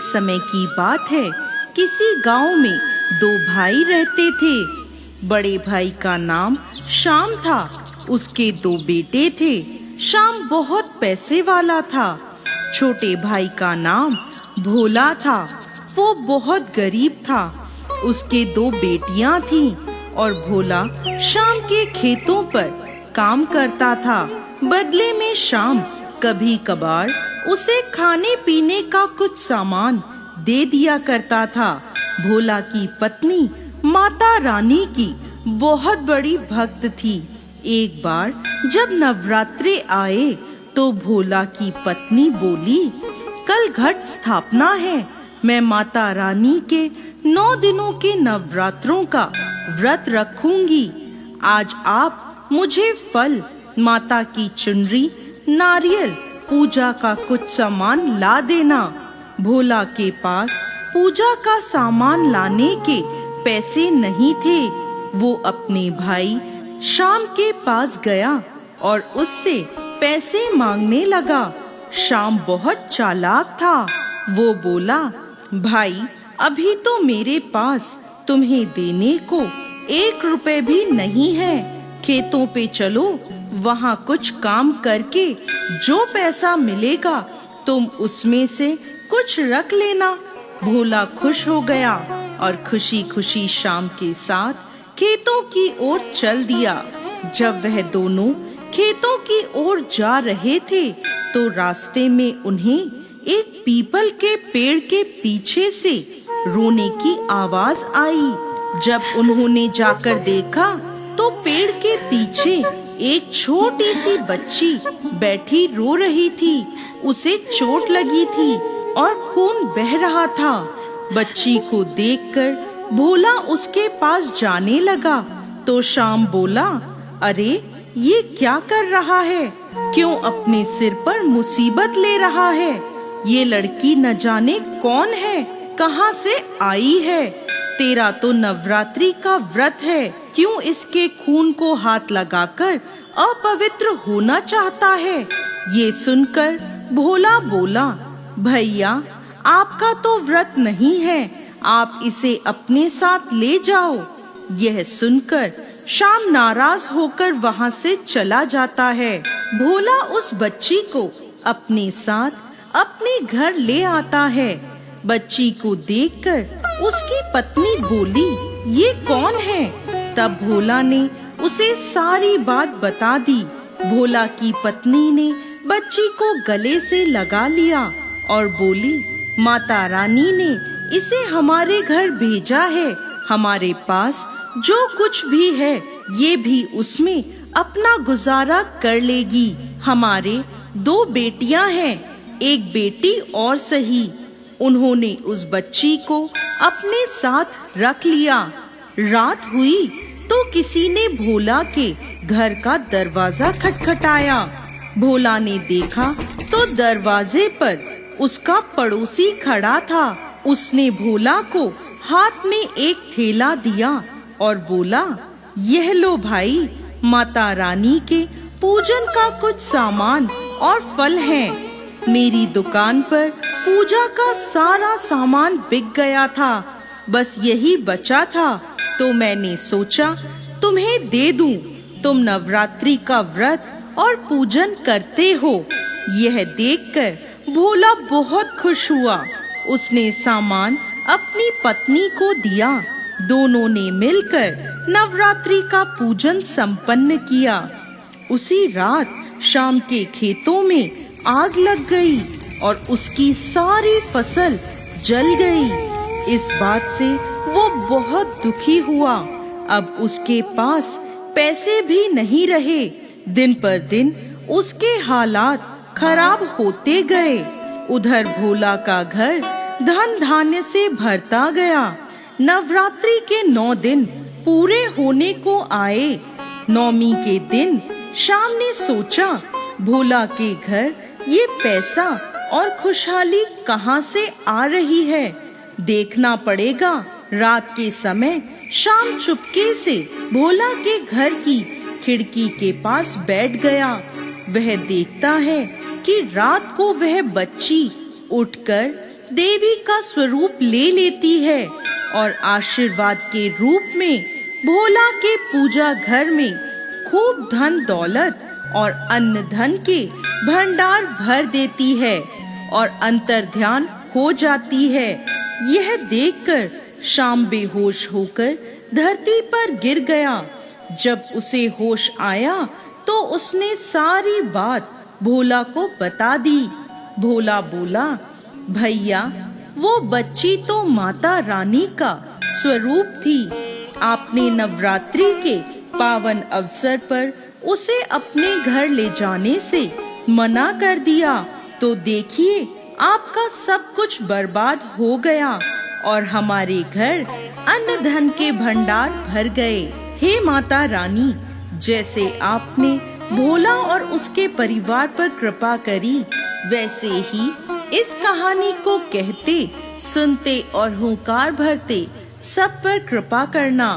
समय की बात है, किसी गांव में दो भाई रहते थे। बड़े भाई का नाम श्याम था। उसके दो बेटे थे। श्याम बहुत पैसे वाला था। छोटे भाई का नाम भोला था। वो बहुत गरीब था। उसके दो बेटियां थीं और भोला श्याम के खेतों पर काम करता था। बदले में श्याम कभी कभार उसे खाने पीने का कुछ सामान दे दिया करता था। भोला की पत्नी माता रानी की बहुत बड़ी भक्त थी। एक बार जब नवरात्रे आए तो भोला की पत्नी बोली, कल घट स्थापना है। मैं माता रानी के 9 दिनों के नवरात्रों का व्रत रखूंगी। आज आप मुझे फल, माता की चुनरी, नारियल, पूजा का कुछ सामान ला देना। भोला के पास पूजा का सामान लाने के पैसे नहीं थे। वो अपने भाई श्याम के पास गया और उससे पैसे मांगने लगा। श्याम बहुत चालाक था। वो बोला, भाई अभी तो मेरे पास तुम्हें देने को 1 रुपए भी नहीं है। खेतों पे चलो, वहाँ कुछ काम करके जो पैसा मिलेगा तुम उसमें से कुछ रख लेना। भोला खुश हो गया और खुशी खुशी श्याम के साथ खेतों की ओर चल दिया। जब वह दोनों खेतों की ओर जा रहे थे तो रास्ते में उन्हें एक पीपल के पेड़ के पीछे से रोने की आवाज आई। जब उन्होंने जाकर देखा तो पेड़ के पीछे एक छोटी सी बच्ची बैठी रो रही थी। उसे चोट लगी थी और खून बह रहा था। बच्ची को देखकर भोला उसके पास जाने लगा तो श्याम बोला, अरे ये क्या कर रहा है? क्यों अपने सिर पर मुसीबत ले रहा है? ये लड़की न जाने कौन है, कहाँ से आई है? तेरा तो नवरात्रि का व्रत है, क्यों इसके खून को हाथ लगाकर अपवित्र होना चाहता है? ये सुनकर भोला बोला, भैया आपका तो व्रत नहीं है, आप इसे अपने साथ ले जाओ। यह सुनकर श्याम नाराज होकर वहाँ से चला जाता है। भोला उस बच्ची को अपने साथ अपने घर ले आता है। बच्ची को देखकर उसकी पत्नी बोली, ये कौन है? तब भोला ने उसे सारी बात बता दी। भोला की पत्नी ने बच्ची को गले से लगा लिया और बोली, माता रानी ने इसे हमारे घर भेजा है। हमारे पास जो कुछ भी है ये भी उसमें अपना गुजारा कर लेगी। हमारे 2 बेटियां हैं, एक बेटी और सही। उन्होंने उस बच्ची को अपने साथ रख लिया। रात हुई तो किसी ने भोला के घर का दरवाजा खटखटाया। भोला ने देखा तो दरवाजे पर उसका पड़ोसी खड़ा था। उसने भोला को हाथ में एक थैला दिया और बोला, यह लो भाई, माता रानी के पूजन का कुछ सामान और फल हैं। मेरी दुकान पर पूजा का सारा सामान बिक गया था, बस यही बचा था तो मैंने सोचा तुम्हें दे दूं। तुम नवरात्रि का व्रत और पूजन करते हो। यह देखकर भोला बहुत खुश हुआ। उसने सामान अपनी पत्नी को दिया। दोनों ने मिलकर नवरात्रि का पूजन संपन्न किया। उसी रात शाम के खेतों में आग लग गई और उसकी सारी फसल जल गई। इस बात से वो बहुत दुखी हुआ। अब उसके पास पैसे भी नहीं रहे। दिन पर दिन उसके हालात खराब होते गए। उधर भोला का घर धन धान्य से भरता गया। नवरात्रि के 9 दिन पूरे होने को आए। 9वीं के दिन श्याम ने सोचा, भोला के घर ये पैसा और खुशहाली कहाँ से आ रही है? देखना पड़ेगा। रात के समय श्याम चुपके से भोला के घर की खिड़की के पास बैठ गया। वह देखता है कि रात को वह बच्ची उठकर देवी का स्वरूप ले लेती है और आशीर्वाद के रूप में भोला के पूजा घर में खूब धन दौलत और अन्न धन के भंडार भर देती है और अंतर्ध्यान हो जाती है। यह देखकर शाम बेहोश होकर धरती पर गिर गया। जब उसे होश आया तो उसने सारी बात भोला को बता दी। भोला बोला, भैया, वो बच्ची तो माता रानी का स्वरूप थी। आपने नवरात्रि के पावन अवसर पर उसे अपने घर ले जाने से मना कर दिया, तो देखिए आपका सब कुछ बर्बाद हो गया और हमारे घर अन्न धन के भंडार भर गए। हे माता रानी, जैसे आपने भोला और उसके परिवार पर कृपा करी, वैसे ही इस कहानी को कहते, सुनते और हुंकार भरते सब पर कृपा करना।